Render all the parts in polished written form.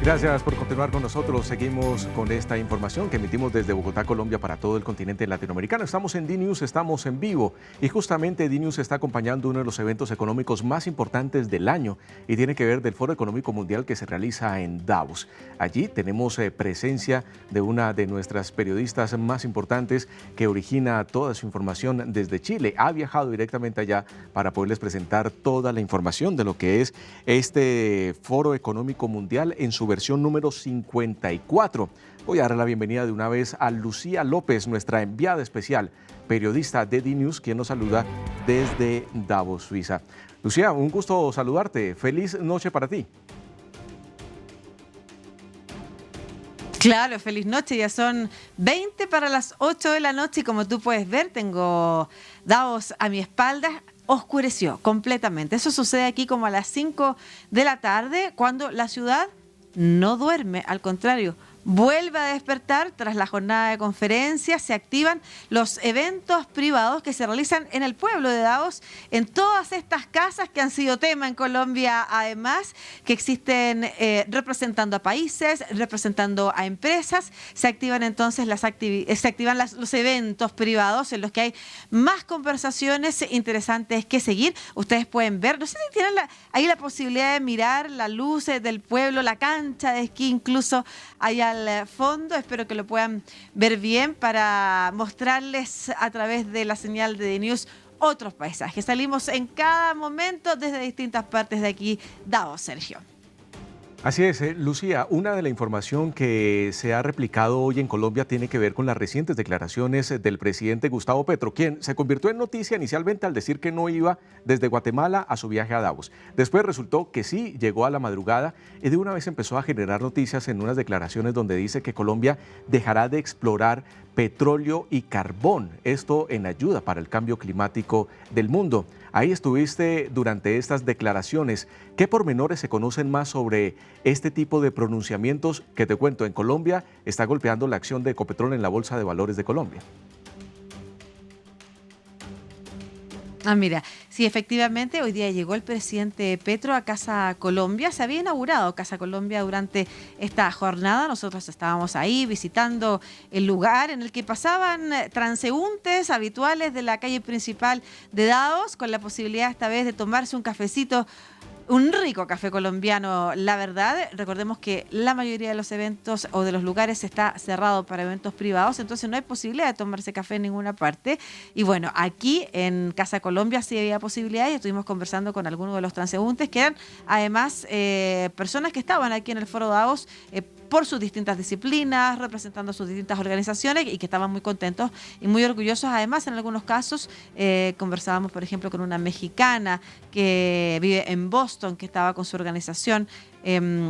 Gracias por continuar con nosotros. Seguimos con esta información que emitimos desde Bogotá, Colombia, para todo el continente latinoamericano. Estamos en DNews, estamos en vivo y justamente DNews está acompañando uno de los eventos económicos más importantes del año y tiene que ver del Foro Económico Mundial que se realiza en Davos. Allí tenemos presencia de una de nuestras periodistas más importantes que origina toda su información desde Chile. Ha viajado directamente allá para poderles presentar toda la información de lo que es este Foro Económico Mundial en su versión número 54. Voy a dar la bienvenida de una vez a Lucía López, nuestra enviada especial, periodista de DNews, quien nos saluda desde Davos, Suiza. Lucía, un gusto saludarte. Feliz noche para ti. Claro, feliz noche. Ya son 20 para las 8 de la noche y como tú puedes ver, tengo Davos a mi espalda. Oscureció completamente. Eso sucede aquí como a las 5 de la tarde, cuando la ciudad no duerme, al contrario, vuelve a despertar tras la jornada de conferencias. Se activan los eventos privados que se realizan en el pueblo de Davos, en todas estas casas que han sido tema en Colombia, además, que existen representando a países, representando a empresas. Se activan entonces los eventos privados en los que hay más conversaciones interesantes que seguir. Ustedes pueden ver, no sé si tienen ahí la posibilidad de mirar las luces del pueblo, la cancha de esquí incluso allá al fondo. Espero que lo puedan ver bien para mostrarles a través de la señal de DNews otros paisajes. Salimos en cada momento desde distintas partes de aquí. Davos, Sergio. Así es, Lucía, una de la información que se ha replicado hoy en Colombia tiene que ver con las recientes declaraciones del presidente Gustavo Petro, quien se convirtió en noticia inicialmente al decir que no iba desde Guatemala a su viaje a Davos. Después resultó que sí, llegó a la madrugada y de una vez empezó a generar noticias en unas declaraciones donde dice que Colombia dejará de explorar petróleo y carbón, esto en ayuda para el cambio climático del mundo. Ahí estuviste durante estas declaraciones. ¿Qué pormenores se conocen más sobre este tipo de pronunciamientos que, te cuento, en Colombia está golpeando la acción de Ecopetrol en la Bolsa de Valores de Colombia? Mira, sí, efectivamente, hoy día llegó el presidente Petro a Casa Colombia. Se había inaugurado Casa Colombia durante esta jornada. Nosotros estábamos ahí visitando el lugar en el que pasaban transeúntes habituales de la calle principal de Davos, con la posibilidad esta vez de tomarse un cafecito. Un rico café colombiano, la verdad. Recordemos que la mayoría de los eventos o de los lugares está cerrado para eventos privados, entonces no hay posibilidad de tomarse café en ninguna parte. Y bueno, aquí en Casa Colombia sí había posibilidad y estuvimos conversando con algunos de los transeúntes, que eran además personas que estaban aquí en el Foro Davos por sus distintas disciplinas, representando sus distintas organizaciones y que estaban muy contentos y muy orgullosos. Además, en algunos casos conversábamos, por ejemplo, con una mexicana que vive en Boston, que estaba con su organización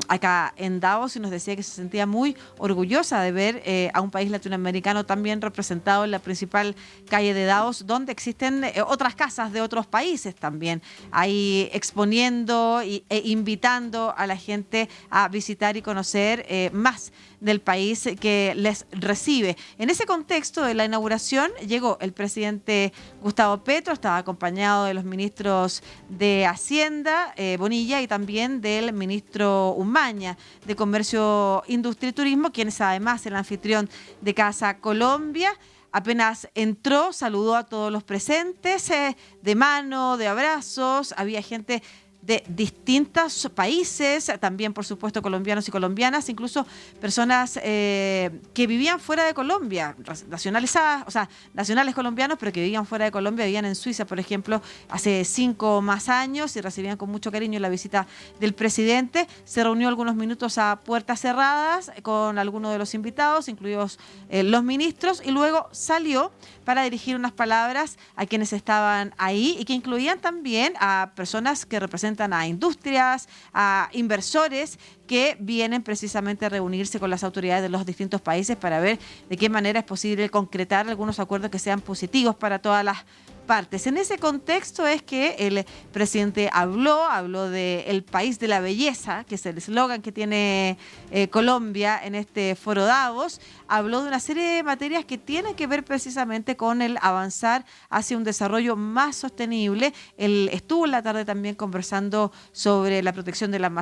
acá en Davos y nos decía que se sentía muy orgullosa de ver a un país latinoamericano también representado en la principal calle de Davos, donde existen otras casas de otros países también, ahí exponiendo e invitando a la gente a visitar y conocer más del país que les recibe. En ese contexto de la inauguración llegó el presidente Gustavo Petro, estaba acompañado de los ministros de Hacienda, Bonilla, y también del ministro Umaña de Comercio, Industria y Turismo, quien es además el anfitrión de Casa Colombia. Apenas entró, saludó a todos los presentes, de mano, de abrazos. Había gente de distintos países, también por supuesto colombianos y colombianas, incluso personas que vivían fuera de Colombia, nacionalizadas, o sea, nacionales colombianos, pero que vivían fuera de Colombia, vivían en Suiza, por ejemplo, hace 5 o más años y recibían con mucho cariño la visita del presidente. Se reunió algunos minutos a puertas cerradas con algunos de los invitados, incluidos los ministros, y luego salió para dirigir unas palabras a quienes estaban ahí y que incluían también a personas que representan a industrias, a inversores que vienen precisamente a reunirse con las autoridades de los distintos países para ver de qué manera es posible concretar algunos acuerdos que sean positivos para todas las partes. En ese contexto es que el presidente habló de el país de la belleza, que es el eslogan que tiene Colombia en este foro Davos. Habló de una serie de materias que tienen que ver precisamente con el avanzar hacia un desarrollo más sostenible. Él estuvo en la tarde también conversando sobre la protección de la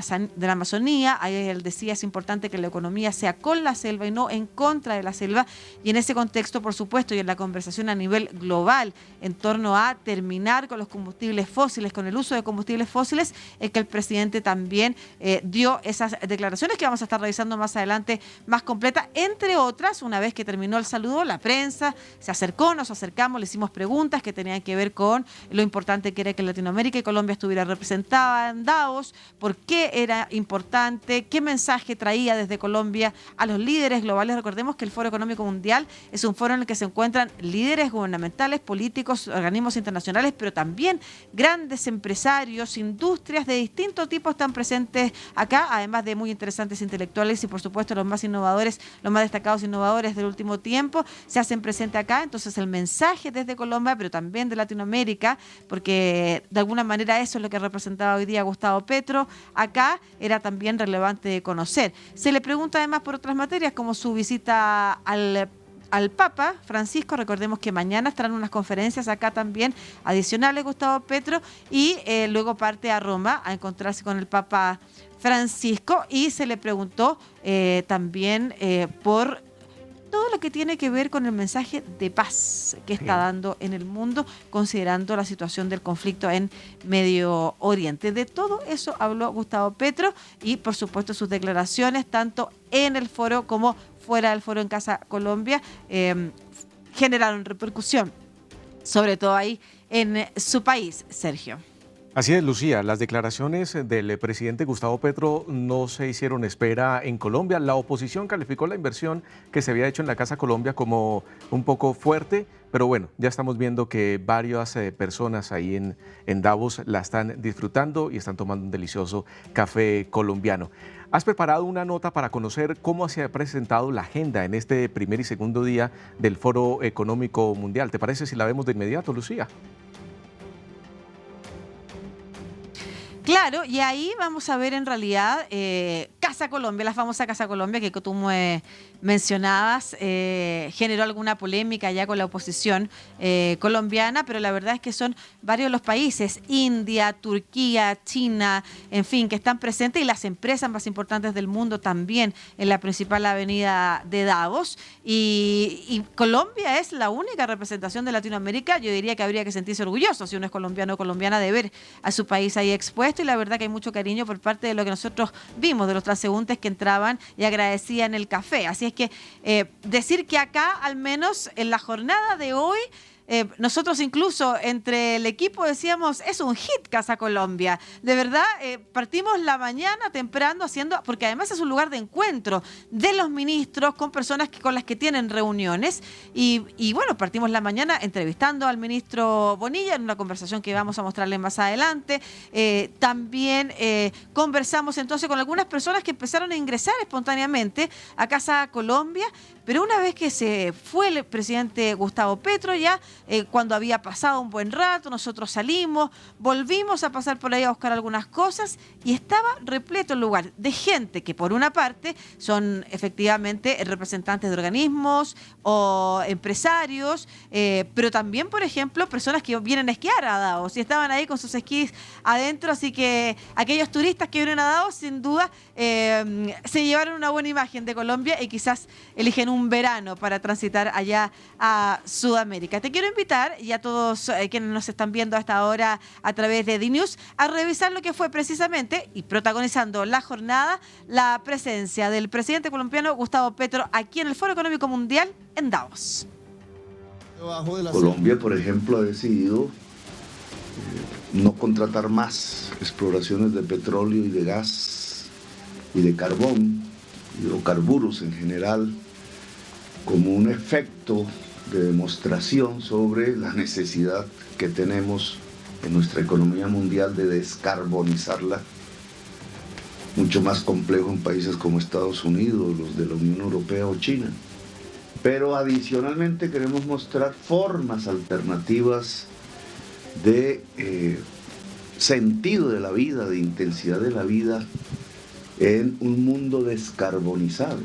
Amazonía. Ahí él decía, es importante que la economía sea con la selva y no en contra de la selva. Y en ese contexto, por supuesto, y en la conversación a nivel global en torno a terminar con los combustibles fósiles, con el uso de combustibles fósiles, es que el presidente también dio esas declaraciones que vamos a estar revisando más adelante, más completa, entre otras. Una vez que terminó el saludo, la prensa se acercó, nos acercamos, le hicimos preguntas que tenían que ver con lo importante que era que Latinoamérica y Colombia estuviera representada en Davos, por qué era importante, qué mensaje traía desde Colombia a los líderes globales. Recordemos que el Foro Económico Mundial es un foro en el que se encuentran líderes gubernamentales, políticos, organismos internacionales, pero también grandes empresarios, industrias de distintos tipos están presentes acá, además de muy interesantes intelectuales y por supuesto los más innovadores, los más destacados innovadores del último tiempo se hacen presentes acá. Entonces el mensaje desde Colombia, pero también de Latinoamérica, porque de alguna manera eso es lo que representaba hoy día Gustavo Petro acá, era también relevante de conocer. Se le pregunta además por otras materias como su visita al Papa Francisco. Recordemos que mañana estarán unas conferencias acá también adicionales Gustavo Petro y luego parte a Roma a encontrarse con el Papa Francisco, y se le preguntó también por todo lo que tiene que ver con el mensaje de paz que está dando en el mundo, considerando la situación del conflicto en Medio Oriente. De todo eso habló Gustavo Petro y, por supuesto, sus declaraciones, tanto en el foro como fuera del foro en Casa Colombia, generaron repercusión, sobre todo ahí en su país, Sergio. Así es, Lucía, las declaraciones del presidente Gustavo Petro no se hicieron espera en Colombia. La oposición calificó la inversión que se había hecho en la Casa Colombia como un poco fuerte, pero bueno, ya estamos viendo que varias personas ahí en Davos la están disfrutando y están tomando un delicioso café colombiano. Has preparado una nota para conocer cómo se ha presentado la agenda en este primer y segundo día del Foro Económico Mundial. ¿Te parece si la vemos de inmediato, Lucía? Claro, y ahí vamos a ver en realidad Casa Colombia, la famosa Casa Colombia que tú mencionabas, generó alguna polémica ya con la oposición colombiana, pero la verdad es que son varios los países, India, Turquía, China, en fin, que están presentes, y las empresas más importantes del mundo también en la principal avenida de Davos. Y Colombia es la única representación de Latinoamérica. Yo diría que habría que sentirse orgulloso si uno es colombiano o colombiana de ver a su país ahí expuesto, y la verdad que hay mucho cariño por parte de lo que nosotros vimos, de los transeúntes que entraban y agradecían el café. Así es que decir que acá, al menos en la jornada de hoy, nosotros incluso entre el equipo decíamos, es un hit Casa Colombia. De verdad, partimos la mañana temprano haciendo, porque además es un lugar de encuentro de los ministros con personas con las que tienen reuniones. Y bueno, partimos la mañana entrevistando al ministro Bonilla en una conversación que vamos a mostrarles más adelante. También conversamos entonces con algunas personas que empezaron a ingresar espontáneamente a Casa Colombia, pero una vez que se fue el presidente Gustavo Petro, ya cuando había pasado un buen rato, nosotros salimos, volvimos a pasar por ahí a buscar algunas cosas y estaba repleto el lugar de gente que por una parte son efectivamente representantes de organismos o empresarios, pero también, por ejemplo, personas que vienen a esquiar a Davos y estaban ahí con sus esquís adentro, así que aquellos turistas que vienen a Davos sin duda se llevaron una buena imagen de Colombia y quizás eligen un verano para transitar allá a Sudamérica. Te quiero invitar, y a todos quienes nos están viendo hasta ahora a través de DNews, a revisar lo que fue precisamente, y protagonizando la jornada, la presencia del presidente colombiano Gustavo Petro aquí en el Foro Económico Mundial en Davos. Colombia, por ejemplo, ha decidido no contratar más exploraciones de petróleo y de gas y de carbón, hidrocarburos en general, como un efecto de demostración sobre la necesidad que tenemos en nuestra economía mundial de descarbonizarla. Mucho más complejo en países como Estados Unidos, los de la Unión Europea o China. Pero adicionalmente queremos mostrar formas alternativas de sentido de la vida, de intensidad de la vida en un mundo descarbonizado.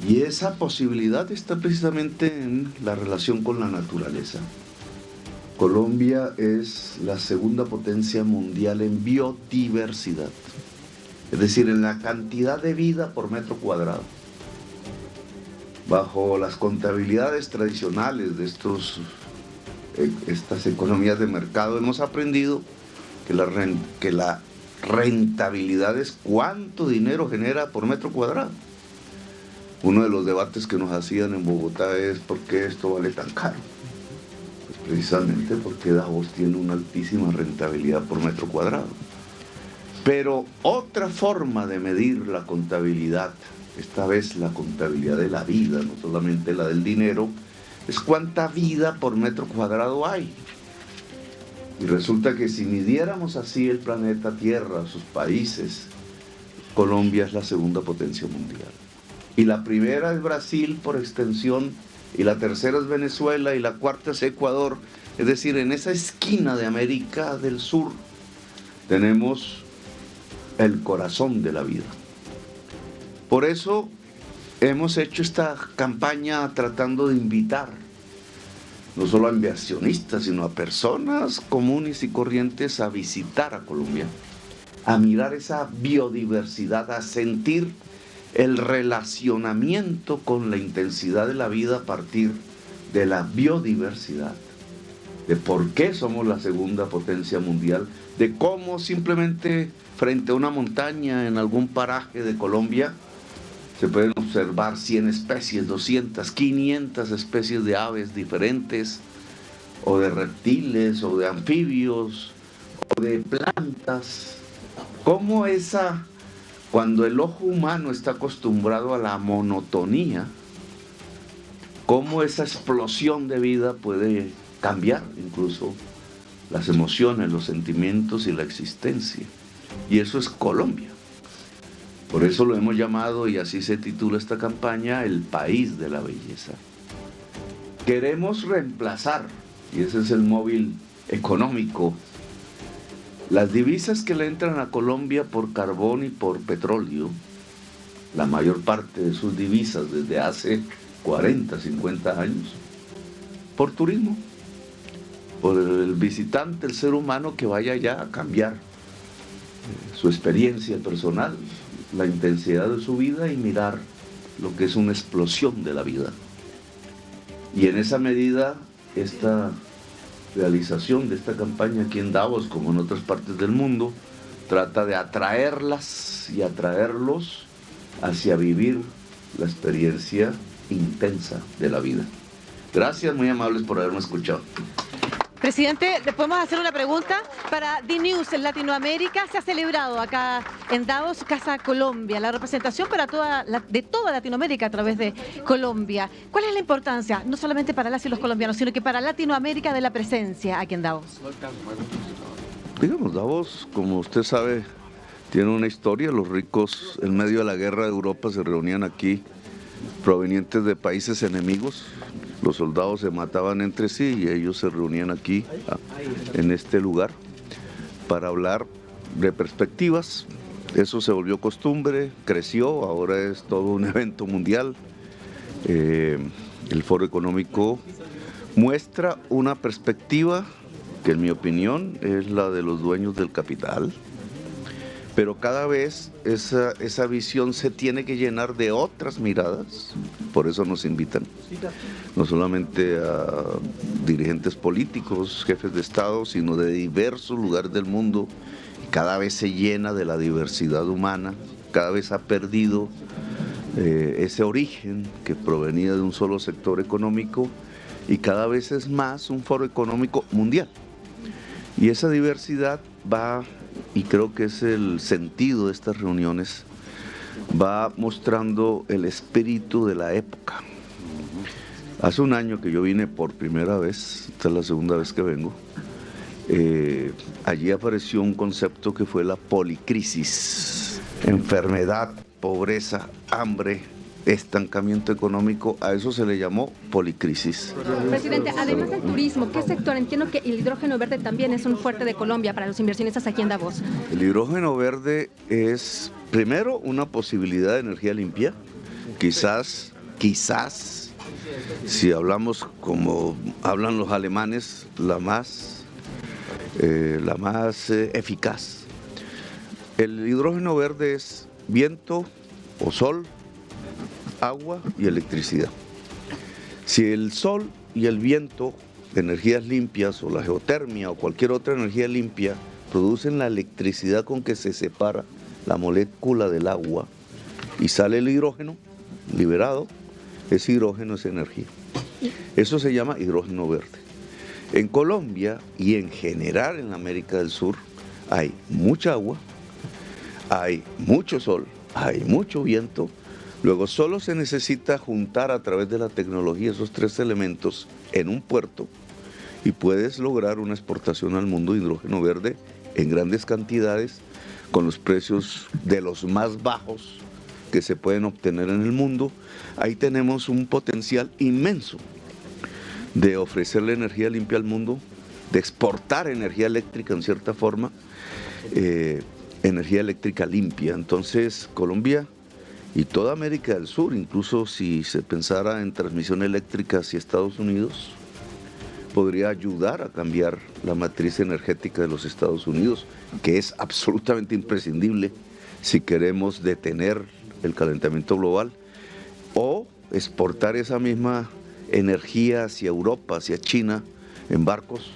Y esa posibilidad está precisamente en la relación con la naturaleza. Colombia es la segunda potencia mundial en biodiversidad, es decir, en la cantidad de vida por metro cuadrado. Bajo las contabilidades tradicionales de estas economías de mercado, hemos aprendido que la rentabilidad es cuánto dinero genera por metro cuadrado. Uno de los debates que nos hacían en Bogotá es ¿por qué esto vale tan caro? Pues precisamente porque Davos tiene una altísima rentabilidad por metro cuadrado. Pero otra forma de medir la contabilidad, esta vez la contabilidad de la vida, no solamente la del dinero, es cuánta vida por metro cuadrado hay. Y resulta que si midiéramos así el planeta Tierra, sus países, Colombia es la segunda potencia mundial. Y la primera es Brasil por extensión, y la tercera es Venezuela, y la cuarta es Ecuador. Es decir, en esa esquina de América del Sur tenemos el corazón de la vida. Por eso hemos hecho esta campaña tratando de invitar no solo a inversionistas, sino a personas comunes y corrientes a visitar a Colombia, a mirar esa biodiversidad, a sentir el relacionamiento con la intensidad de la vida a partir de la biodiversidad, de por qué somos la segunda potencia mundial, de cómo simplemente frente a una montaña en algún paraje de Colombia se pueden observar 100 especies, 200, 500 especies de aves diferentes, o de reptiles, o de anfibios, o de plantas. Cómo cuando el ojo humano está acostumbrado a la monotonía, cómo esa explosión de vida puede cambiar incluso las emociones, los sentimientos y la existencia. Y eso es Colombia. Por eso lo hemos llamado, y así se titula esta campaña, el país de la belleza. Queremos reemplazar, y ese es el móvil económico, las divisas que le entran a Colombia por carbón y por petróleo, la mayor parte de sus divisas desde hace 40, 50 años, por turismo, por el visitante, el ser humano que vaya allá a cambiar su experiencia personal, la intensidad de su vida y mirar lo que es una explosión de la vida. Y en esa medida, esta realización de esta campaña aquí en Davos, como en otras partes del mundo, trata de atraerlas y atraerlos hacia vivir la experiencia intensa de la vida. Gracias, muy amables por haberme escuchado. Presidente, ¿le podemos hacer una pregunta? Para DNews en Latinoamérica se ha celebrado acá en Davos, Casa Colombia, la representación de toda Latinoamérica a través de Colombia. ¿Cuál es la importancia, no solamente para las y los colombianos, sino que para Latinoamérica, de la presencia aquí en Davos? Digamos, Davos, como usted sabe, tiene una historia. Los ricos en medio de la guerra de Europa se reunían aquí, provenientes de países enemigos. Los soldados se mataban entre sí y ellos se reunían aquí, en este lugar, para hablar de perspectivas. Eso se volvió costumbre, creció, ahora es todo un evento mundial. El Foro Económico muestra una perspectiva que, en mi opinión, es la de los dueños del capital. Pero cada vez esa visión se tiene que llenar de otras miradas, por eso nos invitan, no solamente a dirigentes políticos, jefes de Estado, sino de diversos lugares del mundo. Cada vez se llena de la diversidad humana, cada vez ha perdido ese origen que provenía de un solo sector económico, y cada vez es más un foro económico mundial. Y esa diversidad va, y creo que es el sentido de estas reuniones, va mostrando el espíritu de la época. Hace un año que yo vine por primera vez, esta es la segunda vez que vengo, allí apareció un concepto que fue la policrisis: enfermedad, pobreza, hambre, estancamiento económico, a eso se le llamó policrisis. Presidente, además del turismo, ¿qué sector? Entiendo que el hidrógeno verde también es un fuerte de Colombia para los inversionistas aquí en Davos. El hidrógeno verde es, primero, una posibilidad de energía limpia. Quizás, si hablamos como hablan los alemanes, la más eficaz. El hidrógeno verde es viento o sol, agua y electricidad. Si el sol y el viento, energías limpias, o la geotermia o cualquier otra energía limpia, producen la electricidad con que se separa la molécula del agua y sale el hidrógeno liberado, ese hidrógeno es energía. Eso se llama hidrógeno verde. En Colombia y en general en América del Sur hay mucha agua, hay mucho sol, hay mucho viento. Luego solo se necesita juntar a través de la tecnología esos tres elementos en un puerto y puedes lograr una exportación al mundo de hidrógeno verde en grandes cantidades con los precios de los más bajos que se pueden obtener en el mundo. Ahí tenemos un potencial inmenso de ofrecerle energía limpia al mundo, de exportar energía eléctrica en cierta forma, energía eléctrica limpia. Entonces Colombia y toda América del Sur, incluso si se pensara en transmisión eléctrica hacia Estados Unidos, podría ayudar a cambiar la matriz energética de los Estados Unidos, que es absolutamente imprescindible si queremos detener el calentamiento global, o exportar esa misma energía hacia Europa, hacia China, en barcos,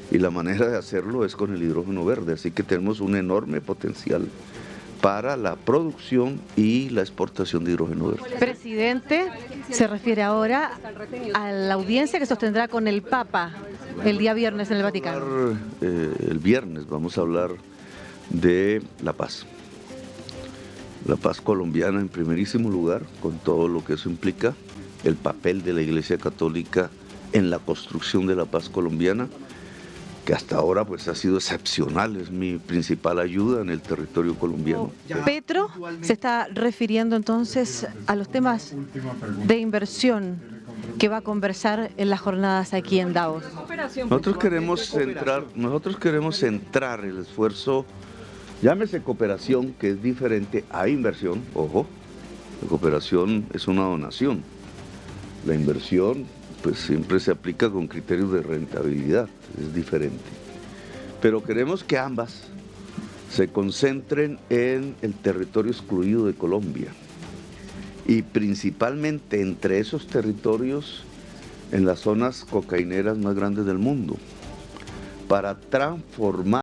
y la manera de hacerlo es con el hidrógeno verde, así que tenemos un enorme potencial para la producción y la exportación de hidrógeno verde. Presidente, se refiere ahora a la audiencia que sostendrá con el Papa el día viernes en el Vaticano. El viernes vamos a hablar de la paz colombiana en primerísimo lugar, con todo lo que eso implica, el papel de la Iglesia Católica en la construcción de la paz colombiana, que hasta ahora pues ha sido excepcional, es mi principal ayuda en el territorio colombiano. Petro se está refiriendo entonces a los temas de inversión que va a conversar en las jornadas aquí en Davos. Nosotros queremos centrar el esfuerzo, llámese cooperación, que es diferente a inversión, ojo, la cooperación es una donación, la inversión pues siempre se aplica con criterios de rentabilidad, es diferente. Pero queremos que ambas se concentren en el territorio excluido de Colombia y principalmente entre esos territorios en las zonas cocaineras más grandes del mundo, para transformar